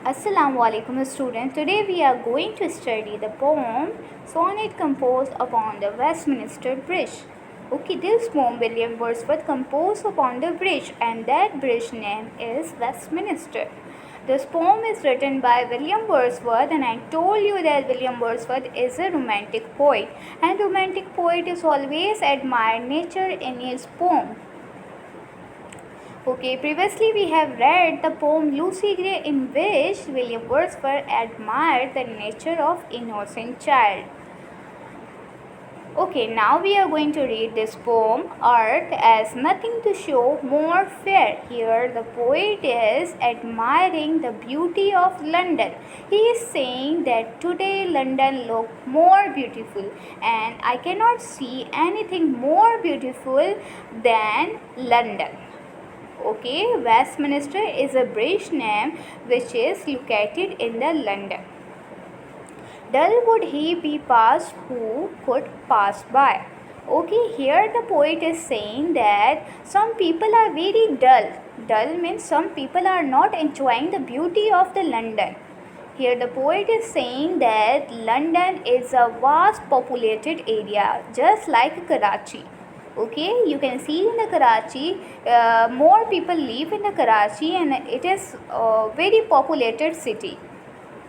Assalamu alaikum students. Today we are going to study the poem Sonnet composed upon the Westminster Bridge. Okay, this poem William Wordsworth composed upon the bridge, and that bridge name is Westminster. This poem is written by William Wordsworth, and I told you that William Wordsworth is a romantic poet, and romantic poet is always admire nature in his poem. Okay, previously we have read the poem Lucy Gray, in which William Wordsworth admired the nature of innocent child. Okay, now we are going to read this poem, Earth as Nothing to Show More Fair. Here the poet is admiring the beauty of London. He is saying that today London looks more beautiful, and I cannot see anything more beautiful than London. Okay, Westminster is a British name which is located in the London. Dull would he be passed who could pass by. Okay, here the poet is saying that some people are very dull. Dull means some people are not enjoying the beauty of the London. Here the poet is saying that London is a vast populated area, just like Karachi. Okay, you can see in the Karachi, more people live in the Karachi, and it is a very populated city.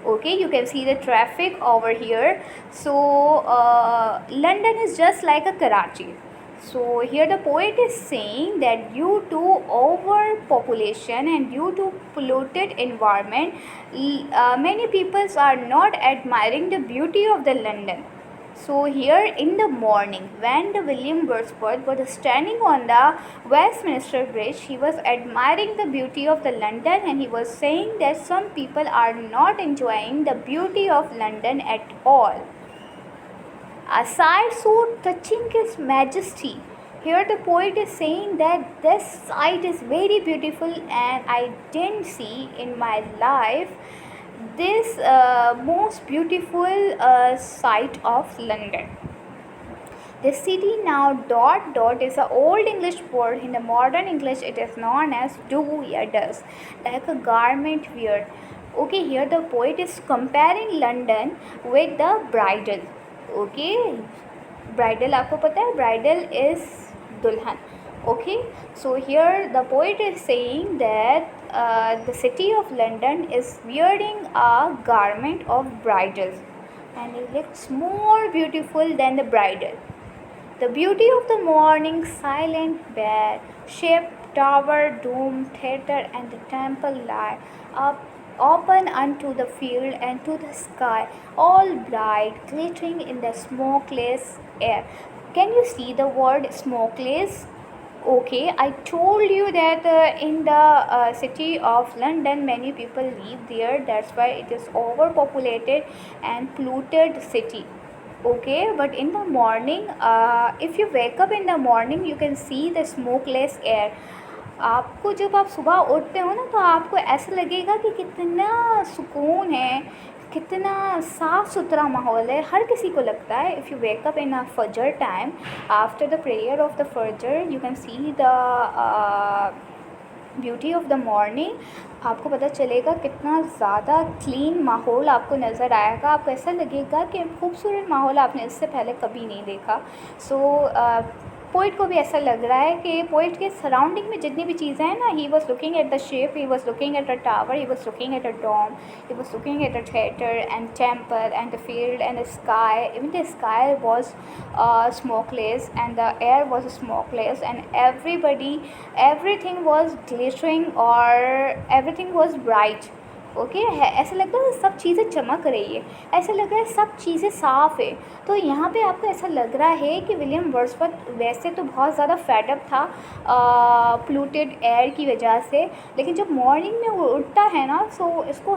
Okay, you can see the traffic over here. So London is just like a Karachi. So here the poet is saying that due to overpopulation and due to polluted environment, many people are not admiring the beauty of the London. So here in the morning, when the William Wordsworth was standing on the Westminster Bridge, he was admiring the beauty of the London, and he was saying that some people are not enjoying the beauty of London at all. A sight so touching his majesty. Here the poet is saying that this sight is very beautiful, and I didn't see in my life this most beautiful sight of London. The city now dot is an old English word. In the modern English it is known as do या does, like a garment wear. Okay, here the poet is comparing London with the bridal. Okay, bridal आपको पता है, bridal is दुल्हन. Okay, so here the poet is saying that the city of London is wearing a garment of bridal, and it looks more beautiful than the bridal. The beauty of the morning, silent, bare, ship, tower, dome, theatre, and the temple lie up open unto the field and to the sky, all bright, glittering in the smokeless air. Can you see the word smokeless? Okay, I told you that in the city of London many people live there, that's why it is overpopulated and polluted city. Okay, but in the morning, if you wake up in the morning, you can see the smokeless air. आपको जब आप सुबह उठते हो ना, तो आपको ऐसा लगेगा कि कितना सुकून है, कितना साफ़ सुथरा माहौल है. हर किसी को लगता है. If you wake up in a फजर time, after the prayer of the फजर, you can see the beauty of the morning. आपको पता चलेगा कितना ज़्यादा क्लीन माहौल आपको नज़र आएगा. आपको ऐसा लगेगा कि खूबसूरत माहौल आपने इससे पहले कभी नहीं देखा. सो पोइट को भी ऐसा लग रहा है कि पोइट के सराउंडिंग में जितनी भी चीज़ें हैं ना, he was looking at the ship, he was looking at the tower, he was looking at the dome, he was looking at the theatre and temple and the field and the sky. Even the sky was smokeless and the air was smokeless, and everything was glittering or everything was bright. Okay है, ऐसा लगता है सब चीज़ें चमक रही है, ऐसा लग रहा है सब चीज़ें साफ़ है. तो यहाँ पे आपको ऐसा लग रहा है कि विलियम वर्ड्सवर्थ वैसे तो बहुत ज़्यादा फेडअप था पोल्यूटेड एयर की वजह से, लेकिन जब मॉर्निंग में वो उठता है ना, सो इसको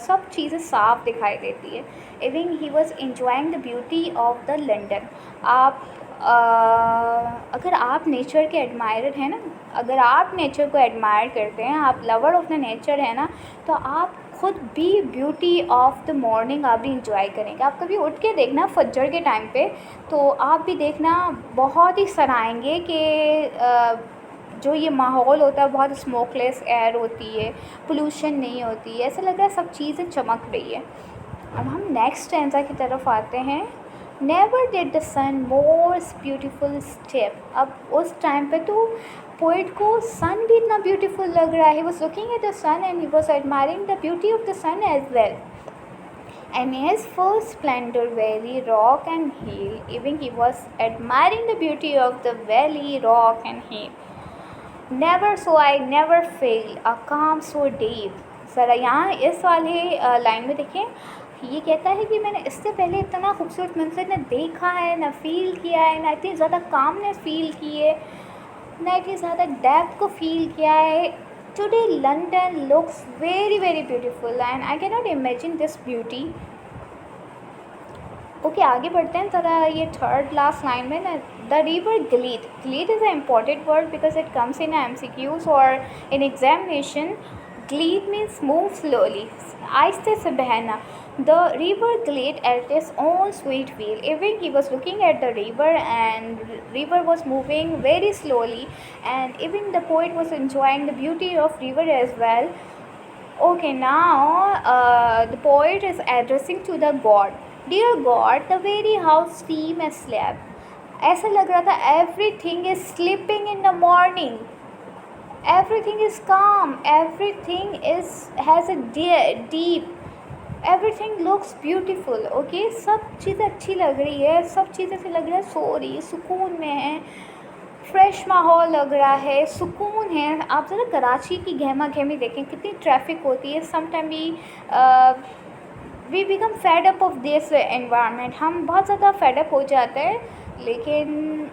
सब चीज़ें साफ़ दिखाई देती है. Even he was enjoying the beauty of the London. आप अगर आप नेचर के एडमायरर हैं ना, अगर आप नेचर को एडमायर करते हैं, आप लवर ऑफ द नेचर है ना, तो आप खुद भी ब्यूटी ऑफ द मॉर्निंग आप भी इंजॉय करेंगे. आप कभी उठ के देखना फजर के टाइम पे, तो आप भी देखना बहुत ही सराहेंगे कि जो ये माहौल होता है बहुत स्मोकलेस एयर होती है, पोल्यूशन नहीं होती है, ऐसा लग रहा है सब चीज़ें चमक रही है। अब हम नेक्स्ट स्टैंजा की तरफ आते हैं। Never did the sun more beautiful step. अब उस टाइम पे तो पोइट को सन भी इतना ब्यूटीफुल लग रहा है, he was looking at the sun and he was admiring the beauty of the sun as well. And his first splendor valley, rock and hill, even he was admiring the beauty of the valley, rock and hill. Never so I never fail, a calm so deep. ज़रा यहाँ इस वाले line में देखें, ये कहता है कि मैंने इससे पहले इतना खूबसूरत मंजर न देखा है, न फील किया है, ना इतनी ज़्यादा कामनेस फील की है, ना इतनी ज़्यादा डेप्थ को फील किया है। Today London looks very very beautiful and I cannot imagine this beauty. Okay आगे बढ़ते हैं ज़रा ये थर्ड लास्ट लाइन में ना। The river glide, glide is a important word because it comes in MCQs और in examination. Glide means move slowly, आहिस्ते से बहना। The river glide at its own sweet will, even he was looking at the river and river was moving very slowly and even the poet was enjoying the beauty of river as well. Okay, now the poet is addressing to the God. Dear God, the very house steam and slept. ऐसा लग रहा था everything is sleeping in the morning. Everything is calm. Everything has a deep. Everything looks beautiful. Okay, सब चीज़ें अच्छी लग रही है, सब चीज़ें से लग रहा है सो रही, सुकून में है, फ्रेश माहौल लग रहा है, सुकून है। आप ज़रा कराची की गहमा गहमी देखें, कितनी ट्रैफिक होती है। Some time we become fed up of this environment, हम बहुत ज़्यादा फेड अप हो जाते हैं, लेकिन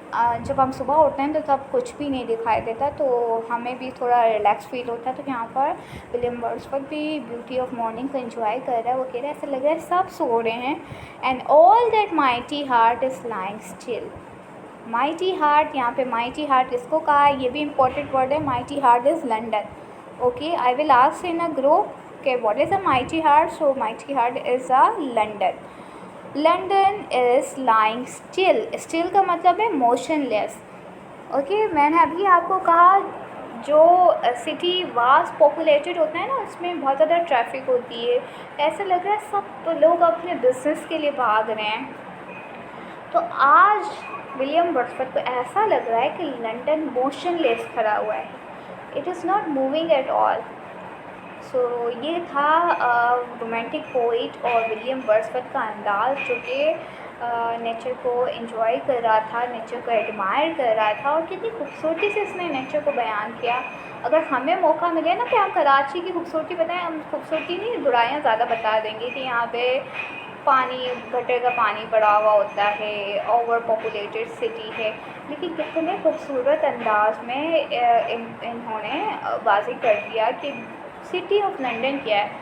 जब हम सुबह उठते हैं तो तब कुछ भी नहीं दिखाई देता, तो हमें भी थोड़ा रिलैक्स फील होता है। तो यहाँ पर विलियम वर्ड्सवर्थ भी ब्यूटी ऑफ मॉर्निंग को एंजॉय कर रहा है। वो कह रहा है ऐसा लग रहा है सब सो रहे हैं। And all that mighty heart is lying still. Mighty heart, यहाँ पे माइटी हार्ट किसको कहा है, ये भी इम्पोर्टेंट वर्ड है। Mighty heart is London. Okay, I will ask in a group के what is a mighty heart. So mighty heart is a London. London is lying still, still का मतलब है मोशनलेस। ओके, मैंने अभी आपको कहा जो सिटी वास्ट पॉपुलेटेड होता है ना, उसमें बहुत ज़्यादा ट्रैफिक होती है। ऐसा लग रहा है सब लोग अपने बिजनेस के लिए भाग रहे हैं। तो आज विलियम वर्ड्सवर्थ को ऐसा लग रहा है कि लंदन मोशनलेस खड़ा हुआ है, it is not moving at all. So ये था रोमांटिक पोइट और विलियम वर्ड्सवर्थ का अंदाज़, जो कि नेचर को एंजॉय कर रहा था, नेचर को एडमायर कर रहा था, और कितनी खूबसूरती से इसने नेचर को बयान किया। अगर हमें मौका मिले ना कि हम कराची की खूबसूरती बताएं, हम खूबसूरती नहीं बुराइयाँ ज़्यादा बता देंगे कि यहाँ पे पानी, गटर का पानी पड़ा हुआ होता है, ओवर पॉपुलेटेड सिटी है, लेकिन कितने खूबसूरत अंदाज में इन्होंने वाज़ेह कर दिया कि सिटी ऑफ लंदन क्या है।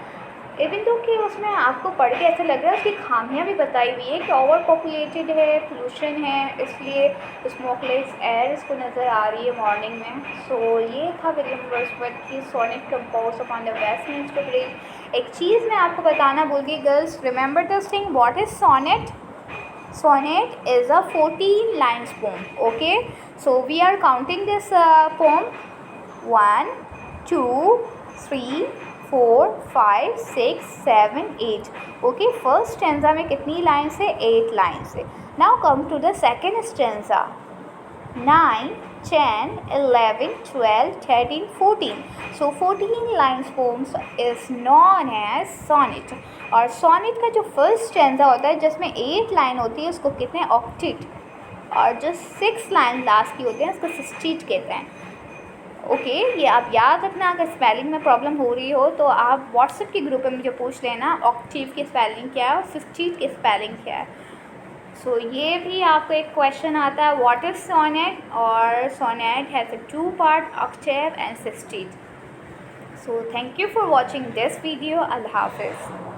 इवन तो कि उसमें आपको पढ़ के ऐसा लग रहा है उसकी खामियां भी बताई हुई है कि ओवर पॉपुलेटेड है, पोल्यूशन है, इसलिए स्मोकलेस एयर इसको नज़र आ रही है मॉर्निंग में। सो ये था विलियम वर्ड्सवर्थ की sonnet compose upon the Westminster bridge. एक चीज़ मैं आपको बताना भूल गई girls, remember this thing, what is sonnet? Sonnet is a 14 lines poem. Okay, so we are counting this poem 1, 2, 3, 4, 5, 6, 7, 8. Okay, first stanza में कितनी लाइन्स है? 8 लाइन्स है। Now come to the second stanza. 9, 10, 11, 12, 13, 14. So 14 lines poems is known as sonnet. और sonnet का जो first stanza होता है जिसमें 8 लाइन होती है उसको कहते हैं ऑक्टेट, और जो 6 लाइन लास्ट की होती हैं उसको सिस्टीट कहते हैं। ओके, ये आप याद रखना। अगर स्पेलिंग में प्रॉब्लम हो रही हो तो आप व्हाट्सएप के ग्रुप में मुझे पूछ लेना ऑक्टेव की स्पेलिंग क्या है और सिस्टीट की स्पेलिंग क्या है। सो ये भी आपको एक क्वेश्चन आता है, व्हाट इज़ सोनेट? और sonnet has a 2 part, octave and sestet. So thank you for watching this video. अल्लाह हाफिज़।